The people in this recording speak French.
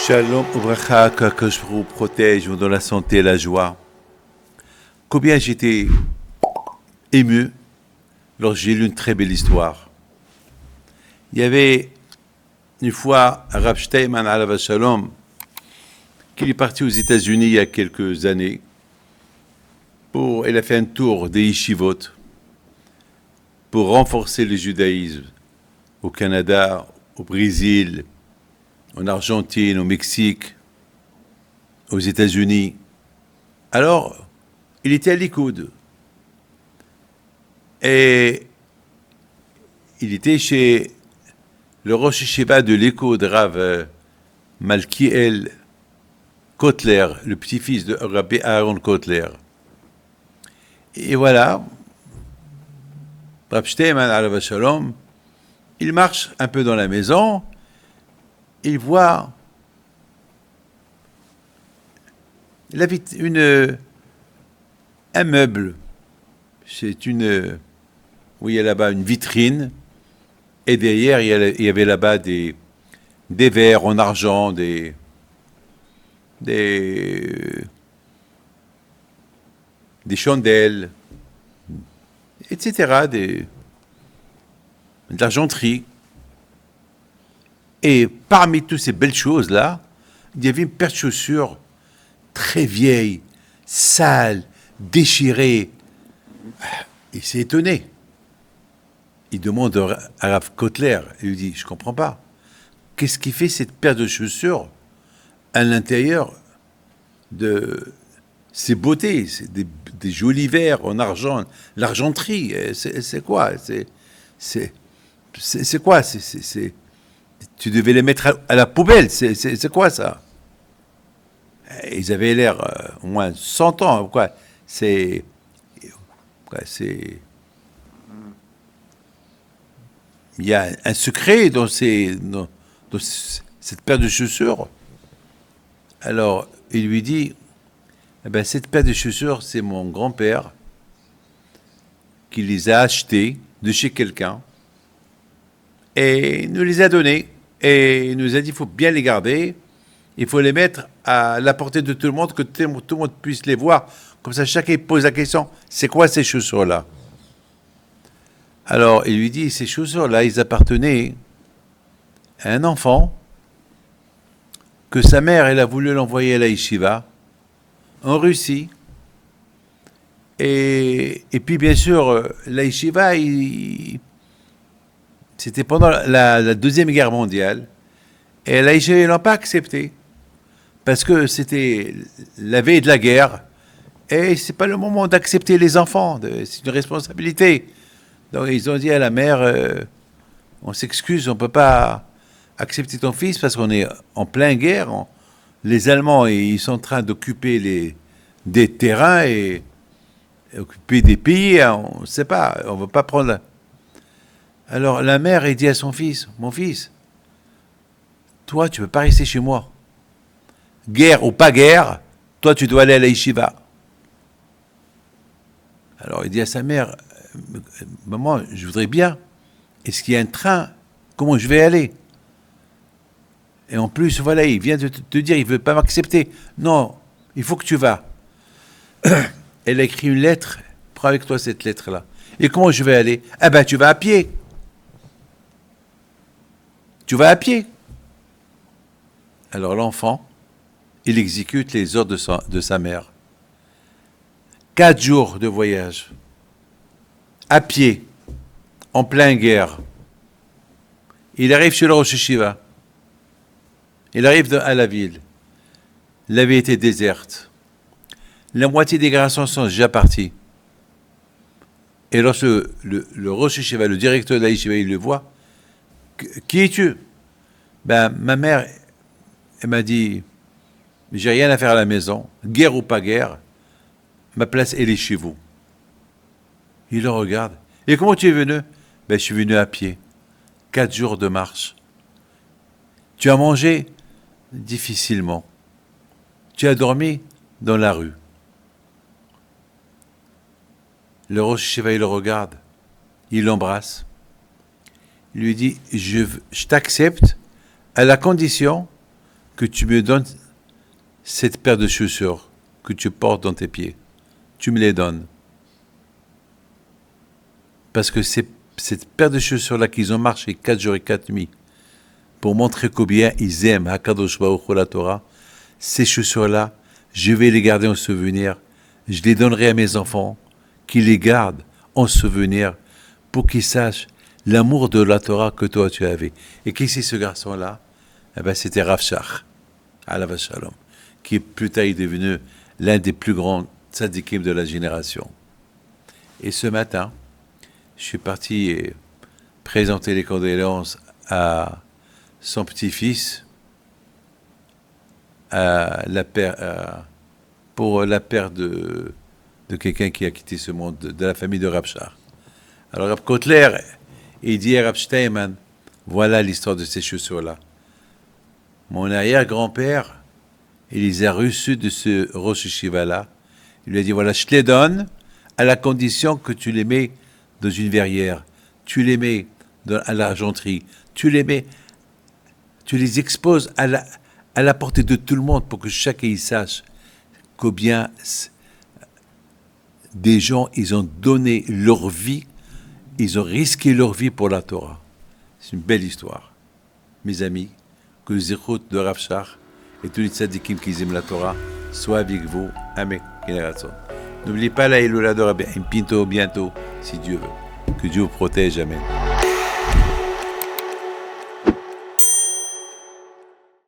Shalom Obracha, qu'Akadosh Baruch Hu protège, vous donne la santé et la joie. Combien j'étais ému lorsque j'ai lu une très belle histoire. Il y avait une fois un Rav Steinman alav Shalom qui est parti aux États-Unis il y a quelques années. Il a fait un tour des yeshivot pour renforcer le judaïsme au Canada, au Brésil, en Argentine, au Mexique, aux États-Unis. Alors, il était à Likoud. Et il était chez le Rosh Yeshiva de Likoud, Rav Malkiel Kotler, le petit-fils de Rabbi Aaron Kotler. Et voilà, Rav Steinman alav Shalom, il marche un peu dans la maison, il voit un meuble. C'est où il y a là-bas une vitrine, et derrière il y avait là-bas des verres en argent, des chandelles, etc., de l'argenterie. Et parmi toutes ces belles choses-là, il y avait une paire de chaussures très vieille, sale, déchirée. Il s'est étonné. Il demande à Rav Kotler, il lui dit, je ne comprends pas. Qu'est-ce qui fait cette paire de chaussures à l'intérieur de ces beautés, des jolis verres en argent, l'argenterie, c'est quoi? C'est quoi? Tu devais les mettre à la poubelle, c'est quoi ça? Ils avaient l'air au moins 100 ans, quoi. C'est... Il y a un secret dans cette paire de chaussures. Alors, il lui dit, cette paire de chaussures, c'est mon grand-père qui les a achetées de chez quelqu'un et il nous les a données. Et il nous a dit, il faut bien les garder, il faut les mettre à la portée de tout le monde, que tout le monde puisse les voir. Comme ça, chacun pose la question, c'est quoi ces chaussures-là? Alors, il lui dit, ces chaussures-là, ils appartenaient à un enfant que sa mère, elle a voulu l'envoyer à la yeshiva, en Russie. Et puis, bien sûr, la yeshiva, c'était pendant la Deuxième Guerre mondiale, et la yeshiva, ils ne l'ont pas accepté, parce que c'était la veille de la guerre, et ce n'est pas le moment d'accepter les enfants, c'est une responsabilité. Donc, ils ont dit à la mère, on s'excuse, on ne peut pas accepter ton fils, parce qu'on est en pleine guerre, les Allemands, ils sont en train d'occuper des terrains et occuper des pays, on ne sait pas, on ne veut pas prendre... Alors la mère, elle dit à son fils, mon fils, toi, tu ne peux pas rester chez moi. Guerre ou pas guerre, toi, tu dois aller à la yeshiva. Alors il dit à sa mère, maman, je voudrais bien, est-ce qu'il y a un train? Comment je vais aller? Et en plus, voilà, il vient de te dire, il ne veut pas m'accepter. Non, il faut que tu vas. Elle a écrit une lettre, prends avec toi cette lettre-là. Et comment je vais aller? Tu vas à pied. Tu vas à pied. Alors l'enfant, il exécute les ordres de sa mère. 4 jours de voyage, à pied, en pleine guerre. Il arrive chez le Rosh Yeshiva. Il arrive à la ville. La ville était déserte. La moitié des garçons sont déjà partis. Et lorsque le Rosh Yeshiva, le directeur de la Yeshiva, il le voit, qui es-tu? Ma mère, elle m'a dit, j'ai rien à faire à la maison, guerre ou pas guerre, ma place, elle est chez vous. Il le regarde. Et comment tu es venu? Je suis venu à pied. 4 jours de marche. Tu as mangé? Difficilement. Tu as dormi? Dans la rue. Le Rosh Yeshiva, il le regarde. Il l'embrasse. Il lui dit, je t'accepte à la condition que tu me donnes cette paire de chaussures que tu portes dans tes pieds. Tu me les donnes. Parce que c'est cette paire de chaussures-là qu'ils ont marché 4 jours et 4 nuits pour montrer combien ils aiment Hakadosh Baruch Hu, la Torah. Ces chaussures-là, je vais les garder en souvenir. Je les donnerai à mes enfants, qui les gardent en souvenir pour qu'ils sachent l'amour de la Torah que toi tu avais. Et qui c'est ce garçon-là? Eh ben, c'était Rav Shach, alav shalom, qui plus tard est devenu l'un des plus grands tzadikim de la génération. Et ce matin, je suis parti présenter les condoléances à son petit-fils, pour la perte de quelqu'un qui a quitté ce monde, de la famille de Rav Shach. Alors Rav Kotler, il dit à Rav Steinman, voilà l'histoire de ces chaussures-là. Mon arrière-grand-père, il les a reçus de ce Rosh Yeshiva-là. Il lui a dit, voilà, je te les donne à la condition que tu les mets dans une verrière, tu les mets à l'argenterie, tu les exposes à la portée de tout le monde pour que chacun y sache combien des gens, ils ont donné leur vie, ils ont risqué leur vie pour la Torah. C'est une belle histoire. Mes amis, que le zichut de Rav Shach et tous les tzadikim qui aiment la Torah soient avec vous. Amen. N'oubliez pas la Hilula de Rabbi Pinto bientôt, si Dieu veut. Que Dieu vous protège. Amen.